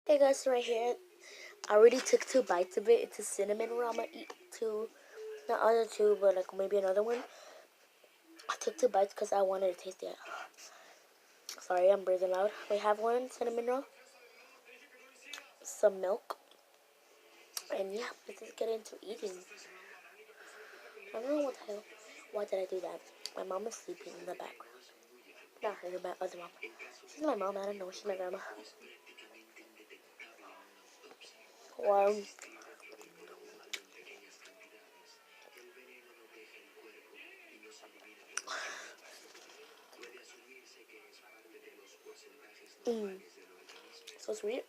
Hey guys, right here. I already took 2 bites of it. It's a cinnamon roll. I'm gonna eat 2, not other 2, but like maybe another one. I took 2 bites because I wanted to taste it. Sorry, I'm breathing loud. We have one cinnamon roll, some milk, and yeah, let's just get into eating. I don't know what the hell. Why did I do that? My mom is sleeping in the background. Not her, my other mom. She's my mom. I don't know. She's my grandma. Wow. So sweet.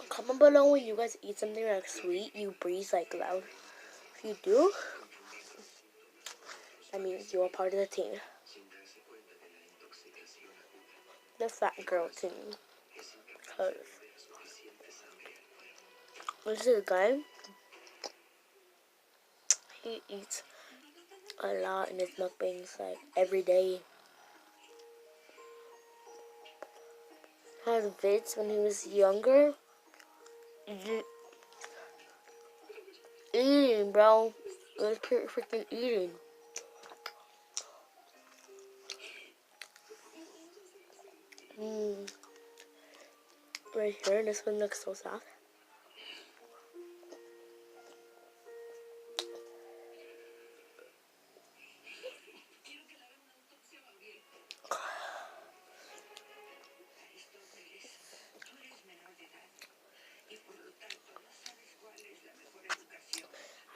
Comment below when you guys eat something like sweet, you breathe like loud. If you do, that means you are part of the team. The fat girl team. Because this is a guy, he eats a lot in his mukbangs, like every day. Has vids when he was younger. Eating, bro. It was freaking eating. Right here, this one looks so soft.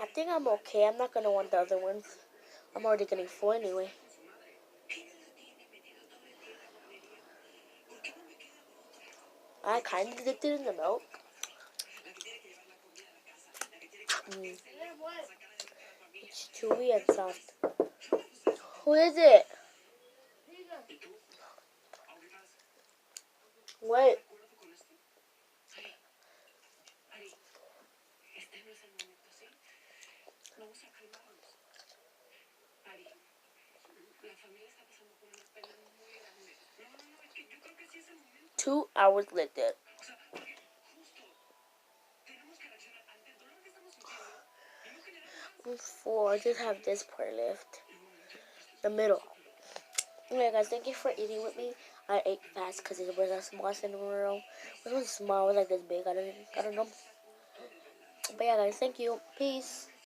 I think I'm okay. I'm not gonna want the other ones. I'm already getting full anyway. I kind of addicted in the milk. It's chewy and soft. Who is it? Wait. Two hours later. 4. I just have this part left. The middle. Okay, guys, thank you for eating with me. I ate fast because it was a small cinnamon roll. It was small, it was like this big. I don't know. But yeah, guys, thank you. Peace.